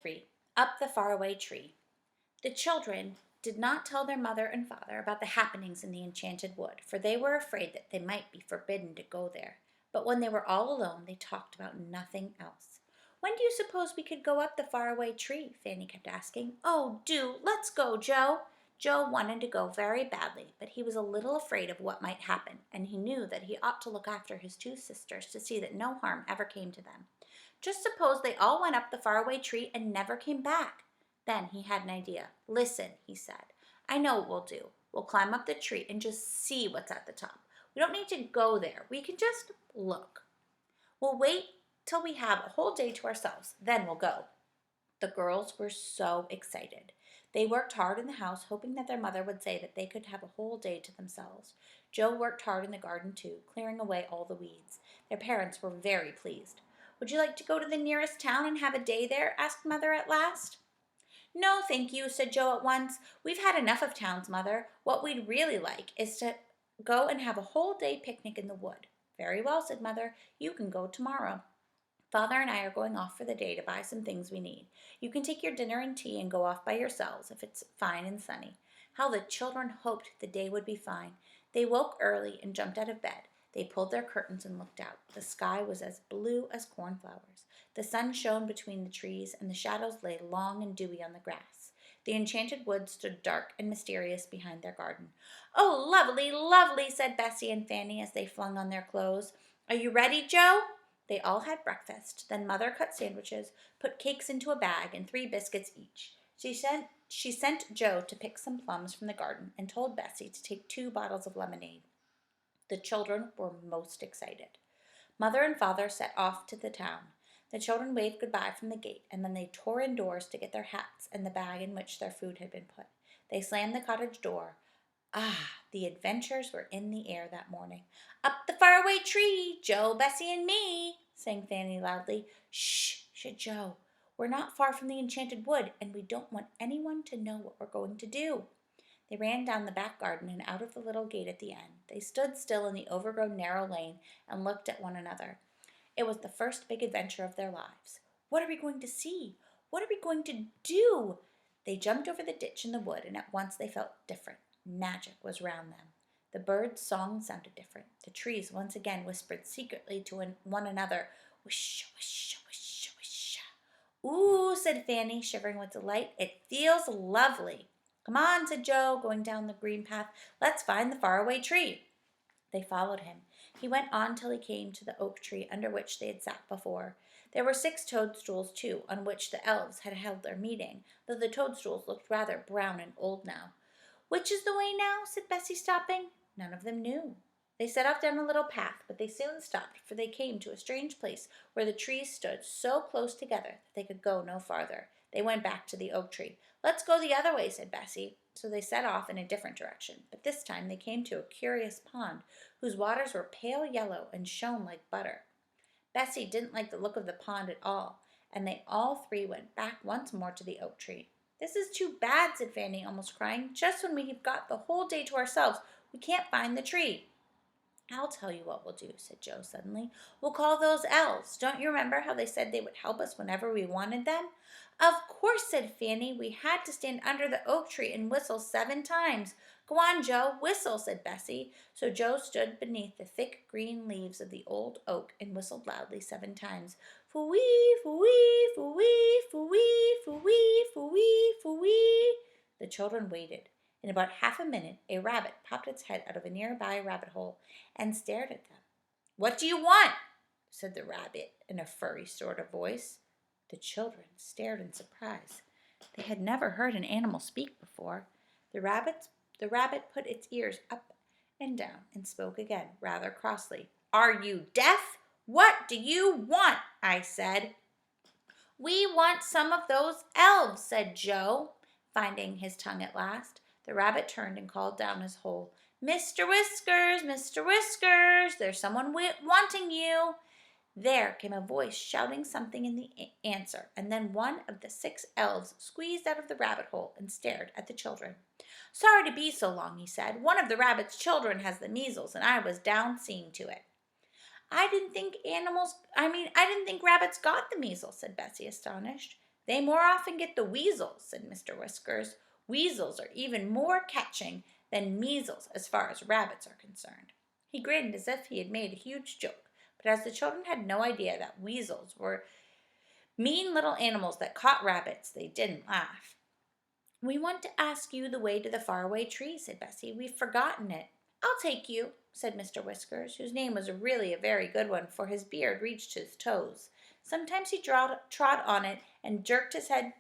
3. Up the Faraway Tree. The children did not tell their mother and father about the happenings in the enchanted wood, for they were afraid that they might be forbidden to go there. But when they were all alone, they talked about nothing else. When do you suppose we could go up the faraway tree? Fanny kept asking. Oh, do, let's go, Joe. Joe wanted to go very badly, but he was a little afraid of what might happen, and he knew that he ought to look after his two sisters to see that no harm ever came to them. Just suppose they all went up the faraway tree and never came back. Then he had an idea. Listen, he said. I know what we'll do. We'll climb up the tree and just see what's at the top. We don't need to go there. We can just look. We'll wait till we have a whole day to ourselves. Then we'll go. The girls were so excited. They worked hard in the house, hoping that their mother would say that they could have a whole day to themselves. Joe worked hard in the garden too, clearing away all the weeds. Their parents were very pleased. Would you like to go to the nearest town and have a day there? Asked Mother at last. No, thank you, said Joe at once. We've had enough of towns, Mother. What we'd really like is to go and have a whole day picnic in the wood. Very well, said Mother. You can go tomorrow. Father and I are going off for the day to buy some things we need. You can take your dinner and tea and go off by yourselves if it's fine and sunny. How the children hoped the day would be fine. They woke early and jumped out of bed. They pulled their curtains and looked out. The sky was as blue as cornflowers. The sun shone between the trees, and the shadows lay long and dewy on the grass. The enchanted wood stood dark and mysterious behind their garden. Oh, lovely, lovely, said Bessie and Fanny as they flung on their clothes. Are you ready, Joe? They all had breakfast. Then Mother cut sandwiches, put cakes into a bag, and 3 biscuits each. She sent Joe to pick some plums from the garden and told Bessie to take 2 bottles of lemonade. The children were most excited. Mother and Father set off to the town. The children waved goodbye from the gate, and then they tore indoors to get their hats and the bag in which their food had been put. They slammed the cottage door. Ah, the adventures were in the air that morning. Up the faraway tree, Joe, Bessie, and me, sang Fanny loudly. Shh, said Joe. We're not far from the enchanted wood, and we don't want anyone to know what we're going to do. They ran down the back garden and out of the little gate at the end. They stood still in the overgrown narrow lane and looked at one another. It was the first big adventure of their lives. What are we going to see? What are we going to do? They jumped over the ditch in the wood, and at once they felt different. Magic was round them. The birds' songs sounded different. The trees once again whispered secretly to one another, Wish, wish, wish, wish. Ooh, said Fanny, shivering with delight. It feels lovely. Come on, said Joe, going down the green path. Let's find the faraway tree. They followed him. He went on till he came to the oak tree under which they had sat before. There were 6 toadstools, too, on which the elves had held their meeting, though the toadstools looked rather brown and old now. Which is the way now? Said Bessie, stopping. None of them knew. They set off down a little path, but they soon stopped, for they came to a strange place where the trees stood so close together that they could go no farther. They went back to the oak tree. Let's go the other way, said Bessie. So they set off in a different direction, but this time they came to a curious pond, whose waters were pale yellow and shone like butter. Bessie didn't like the look of the pond at all, and they all 3 went back once more to the oak tree. This is too bad, said Fanny, almost crying. Just when we've got the whole day to ourselves, we can't find the tree. I'll tell you what we'll do, said Joe suddenly. We'll call those elves. Don't you remember how they said they would help us whenever we wanted them? Of course, said Fanny. We had to stand under the oak tree and whistle 7 times. Go on, Joe, whistle, said Bessie. So Joe stood beneath the thick green leaves of the old oak and whistled loudly 7 times. Foo-wee, foo-wee, foo-wee, foo-wee, foo-wee, foo-wee, foo-wee. The children waited. In about half a minute, a rabbit popped its head out of a nearby rabbit hole and stared at them. What do you want? Said the rabbit in a furry sort of voice. The children stared in surprise. They had never heard an animal speak before. The rabbit put its ears up and down and spoke again, rather crossly. Are you deaf? What do you want? I said. We want some of those elves, said Joe, finding his tongue at last. The rabbit turned and called down his hole, Mr. Whiskers, Mr. Whiskers, there's someone wanting you. There came a voice shouting something in the answer, and then one of the 6 elves squeezed out of the rabbit hole and stared at the children. Sorry to be so long, he said. One of the rabbit's children has the measles, and I was down seeing to it. I didn't think rabbits got the measles, said Bessie, astonished. "They more often get the weasels," said Mr. Whiskers. "Weasels are even more catching than measles as far as rabbits are concerned." He grinned as if he had made a huge joke, but as the children had no idea that weasels were mean little animals that caught rabbits, they didn't laugh. "We want to ask you the way to the faraway tree," said Bessie. "We've forgotten it." "I'll take you," said Mr. Whiskers, whose name was really a very good one, for his beard reached his toes. Sometimes he trod on it and jerked his head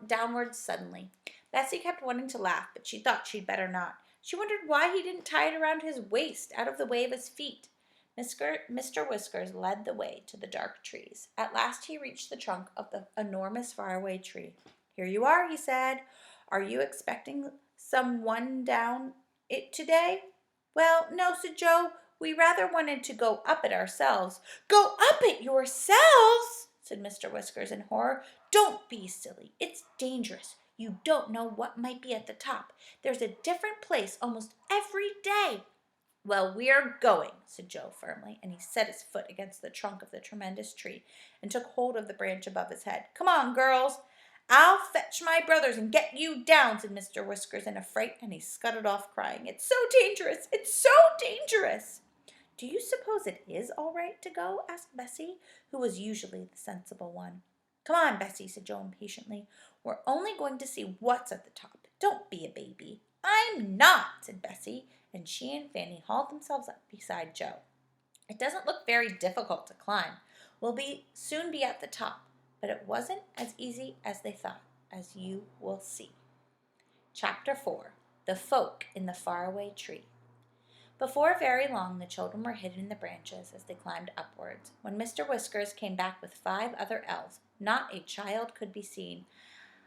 downwards suddenly. Bessie kept wanting to laugh, but she thought she'd better not. She wondered why he didn't tie it around his waist, out of the way of his feet. Mr. Whiskers led the way to the dark trees. At last he reached the trunk of the enormous faraway tree. "Here you are," he said. "Are you expecting someone down it today?" "Well, no," said Joe. "We rather wanted to go up it ourselves." "Go up it yourselves!" said Mr. Whiskers in horror. "Don't be silly. It's dangerous. You don't know what might be at the top. There's a different place almost every day." "Well, we're going," said Joe firmly, and he set his foot against the trunk of the tremendous tree and took hold of the branch above his head. "Come on, girls." "I'll fetch my brothers and get you down," said Mr. Whiskers in a fright, and he scudded off crying, "It's so dangerous! It's so dangerous!" "Do you suppose it is all right to go?" asked Bessie, who was usually the sensible one. "Come on, Bessie," said Joe impatiently. "We're only going to see what's at the top. Don't be a baby." "I'm not," said Bessie, and she and Fanny hauled themselves up beside Joe. "It doesn't look very difficult to climb. We'll soon be at the top, but it wasn't as easy as they thought, as you will see." Chapter 4. The Folk in the Faraway Tree. Before very long the children were hidden in the branches as they climbed upwards. When Mr. Whiskers came back with 5 other elves, not a child could be seen.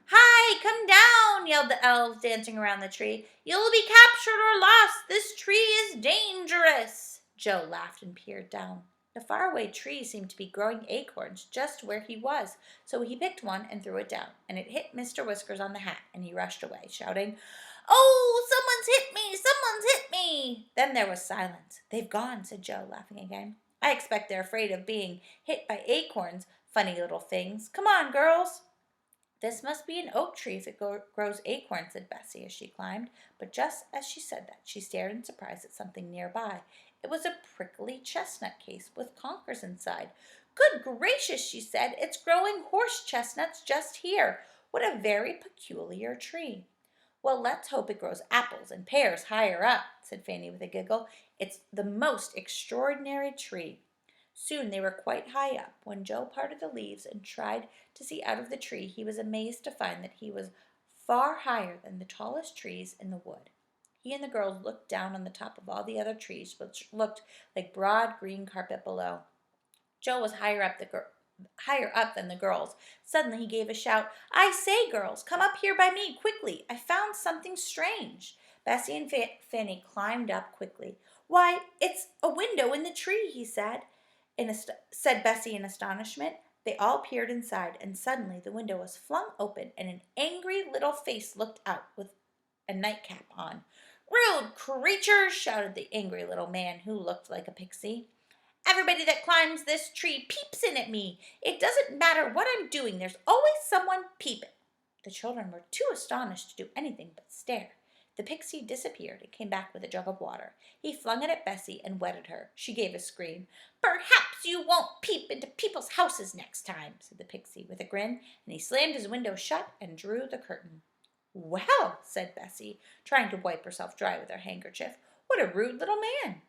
"Hi, come down!" yelled the elves, dancing around the tree. "You'll be captured or lost. This tree is dangerous." Joe laughed and peered down. The faraway tree seemed to be growing acorns just where he was, so he picked one and threw it down, and it hit Mr. Whiskers on the hat, and he rushed away, shouting, "Oh, someone's hit me! Someone's hit me!" Then there was silence. "They've gone," said Joe, laughing again. "I expect they're afraid of being hit by acorns, funny little things. Come on, girls." "This must be an oak tree if it grows acorns," said Bessie as she climbed. But just as she said that, she stared in surprise at something nearby. It was a prickly chestnut case with conkers inside. "Good gracious," she said, "it's growing horse chestnuts just here. What a very peculiar tree." "Well, let's hope it grows apples and pears higher up," said Fanny with a giggle. "It's the most extraordinary tree." Soon they were quite high up. When Joe parted the leaves and tried to see out of the tree, he was amazed to find that he was far higher than the tallest trees in the wood. He and the girls looked down on the top of all the other trees, which looked like broad green carpet below. Joe was higher up than the girls. Suddenly he gave a shout. "I say, girls, come up here by me, quickly. I found something strange." Bessie and Fanny climbed up quickly. "Why, it's a window in the tree," said Bessie in astonishment. They all peered inside, and suddenly the window was flung open, and an angry little face looked out with a nightcap on. "Rude creatures!" shouted the angry little man, who looked like a pixie. "Everybody that climbs this tree peeps in at me. It doesn't matter what I'm doing, there's always someone peeping." The children were too astonished to do anything but stare. The pixie disappeared and came back with a jug of water. He flung it at Bessie and wetted her. She gave a scream. "Perhaps you won't peep into people's houses next time," said the pixie with a grin, and he slammed his window shut and drew the curtain. "Well," said Bessie, trying to wipe herself dry with her handkerchief, "what a rude little man."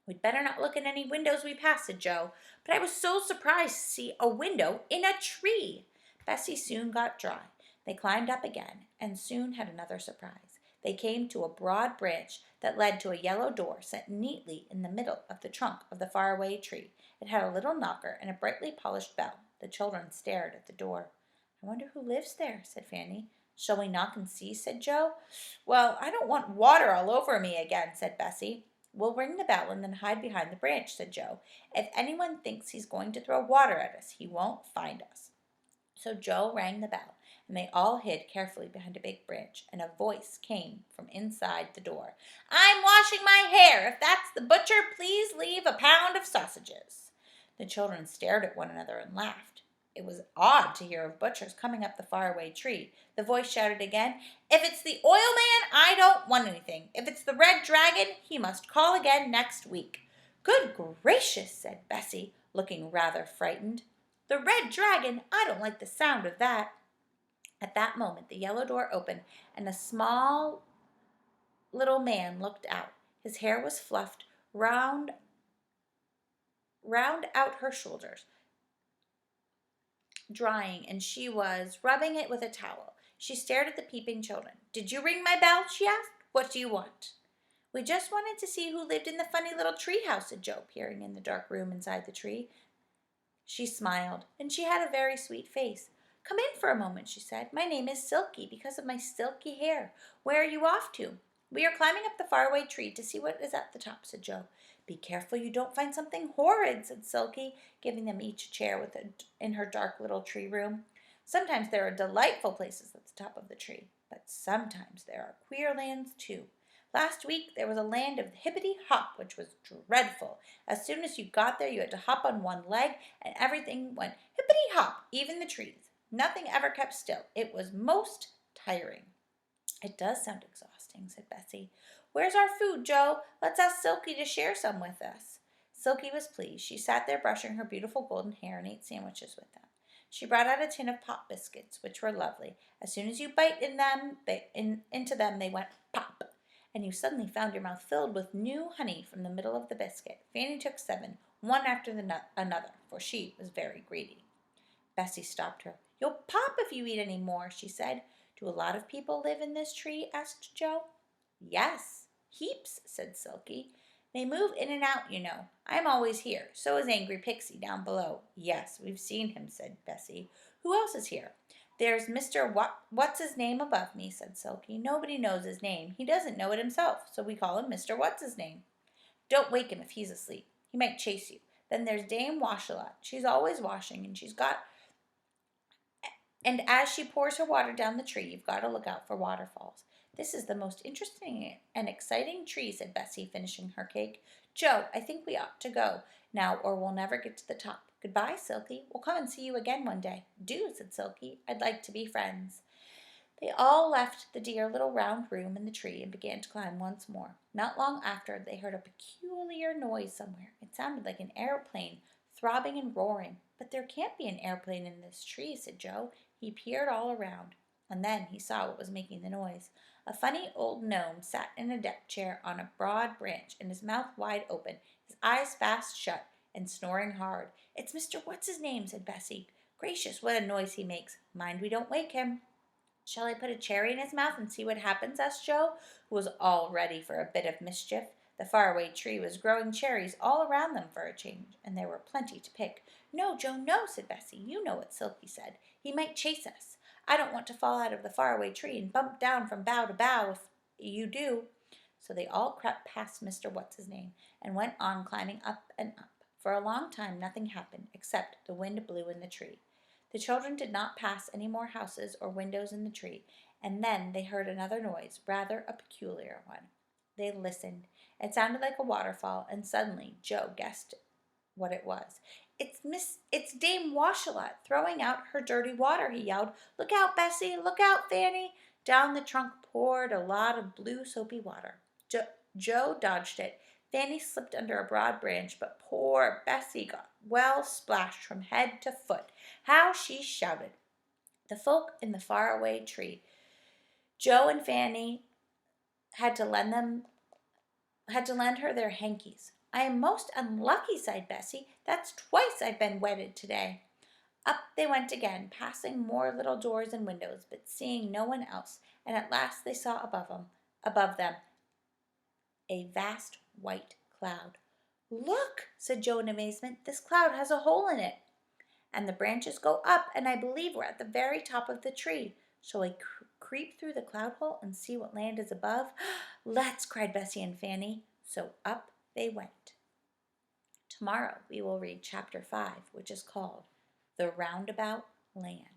"We'd better not look in any windows we pass," said Joe. "But I was so surprised to see a window in a tree." Bessie soon got dry. They climbed up again, and soon had another surprise. They came to a broad branch that led to a yellow door set neatly in the middle of the trunk of the faraway tree. It had a little knocker and a brightly polished bell. The children stared at the door. "I wonder who lives there," said Fanny. "Shall we knock and see?" said Joe. "Well, I don't want water all over me again," said Bessie. "We'll ring the bell and then hide behind the branch," said Joe. "If anyone thinks he's going to throw water at us, he won't find us." So Joe rang the bell, and they all hid carefully behind a big branch, and a voice came from inside the door. "I'm washing my hair. If that's the butcher, please leave a pound of sausages." The children stared at one another and laughed. It was odd to hear of butchers coming up the faraway tree. The voice shouted again, "If it's the oil man, I don't want anything. If it's the red dragon, he must call again next week." "Good gracious," said Bessie, looking rather frightened. "The red dragon? I don't like the sound of that." At that moment the yellow door opened, and a small little man looked out. His hair was fluffed round out her shoulders, drying, and she was rubbing it with a towel. She stared at the peeping children. "Did you ring my bell?" she asked. "What do you want?" "We just wanted to see who lived in the funny little tree house," said Joe, peering in the dark room inside the tree. She smiled, and she had a very sweet face. "Come in for a moment," she said. "My name is Silky because of my silky hair. Where are you off to?" "We are climbing up the faraway tree to see what is at the top," said Joe. "Be careful you don't find something horrid," said Silky, giving them each a chair in her dark little tree room. "Sometimes there are delightful places at the top of the tree, but sometimes there are queer lands too. Last week there was a land of hippity hop, which was dreadful. As soon as you got there, you had to hop on one leg, and everything went hippity hop, even the trees. Nothing ever kept still. It was most tiring." "It does sound exhausting," said Bessie. "Where's our food, Joe? Let's ask Silky to share some with us." Silky was pleased. She sat there brushing her beautiful golden hair and ate sandwiches with them. She brought out a tin of pop biscuits, which were lovely. As soon as you bite into them, they went pop, and you suddenly found your mouth filled with new honey from the middle of the biscuit. Fanny took 7, one after another, for she was very greedy. Bessie stopped her. "You'll pop if you eat any more," she said. "Do a lot of people live in this tree?" asked Joe. "Yes, heaps," said Silky. "They move in and out, you know. I'm always here. So is Angry Pixie down below." "Yes, we've seen him," said Bessie. "Who else is here?" "There's Mr. What's-his-name above me," said Silky. "Nobody knows his name. He doesn't know it himself, so we call him Mr. What's-his-name. Don't wake him if he's asleep. He might chase you. Then there's Dame Washalot. She's always washing, and as she pours her water down the tree, you've got to look out for waterfalls." "This is the most interesting and exciting tree," said Bessie, finishing her cake. "Joe, I think we ought to go now, or we'll never get to the top. Goodbye, Silky. We'll come and see you again one day." "Do," said Silky. "I'd like to be friends." They all left the dear little round room in the tree and began to climb once more. Not long after, they heard a peculiar noise somewhere. It sounded like an airplane, throbbing and roaring. "But there can't be an airplane in this tree," said Joe. He peered all around, and then he saw what was making the noise. A funny old gnome sat in a deck chair on a broad branch, and his mouth wide open, his eyes fast shut, and snoring hard. "It's Mr. What's-his-name," said Bessie. "Gracious, what a noise he makes! Mind we don't wake him." "Shall I put a cherry in his mouth and see what happens?" asked Joe, who was all ready for a bit of mischief. The faraway tree was growing cherries all around them for a change, and there were plenty to pick. "No, Joe, no," said Bessie. "You know what Silky said. He might chase us. I don't want to fall out of the faraway tree and bump down from bough to bough if you do." So they all crept past Mr. What's-his-name and went on climbing up and up. For a long time nothing happened except the wind blew in the tree. The children did not pass any more houses or windows in the tree, and then they heard another noise, rather a peculiar one. They listened. It sounded like a waterfall, and suddenly Joe guessed what it was. It's Dame Washalot throwing out her dirty water," he yelled. "Look out, Bessie! Look out, Fanny!" Down the trunk poured a lot of blue soapy water. Joe dodged it. Fanny slipped under a broad branch, but poor Bessie got well splashed from head to foot. How she shouted! The folk in the faraway tree, Joe and Fanny, had to lend her their hankies. "I am most unlucky," sighed Bessie. "That's twice I've been wetted today." Up they went again, passing more little doors and windows, but seeing no one else, and at last they saw above them, a vast white cloud. "Look," said Joe in amazement. "This cloud has a hole in it, and the branches go up, and I believe we're at the very top of the tree. Shall we creep through the cloud hole and see what land is above?" "Let's!" cried Bessie and Fanny. So up they went. Tomorrow we will read chapter 5, which is called The Roundabout Land.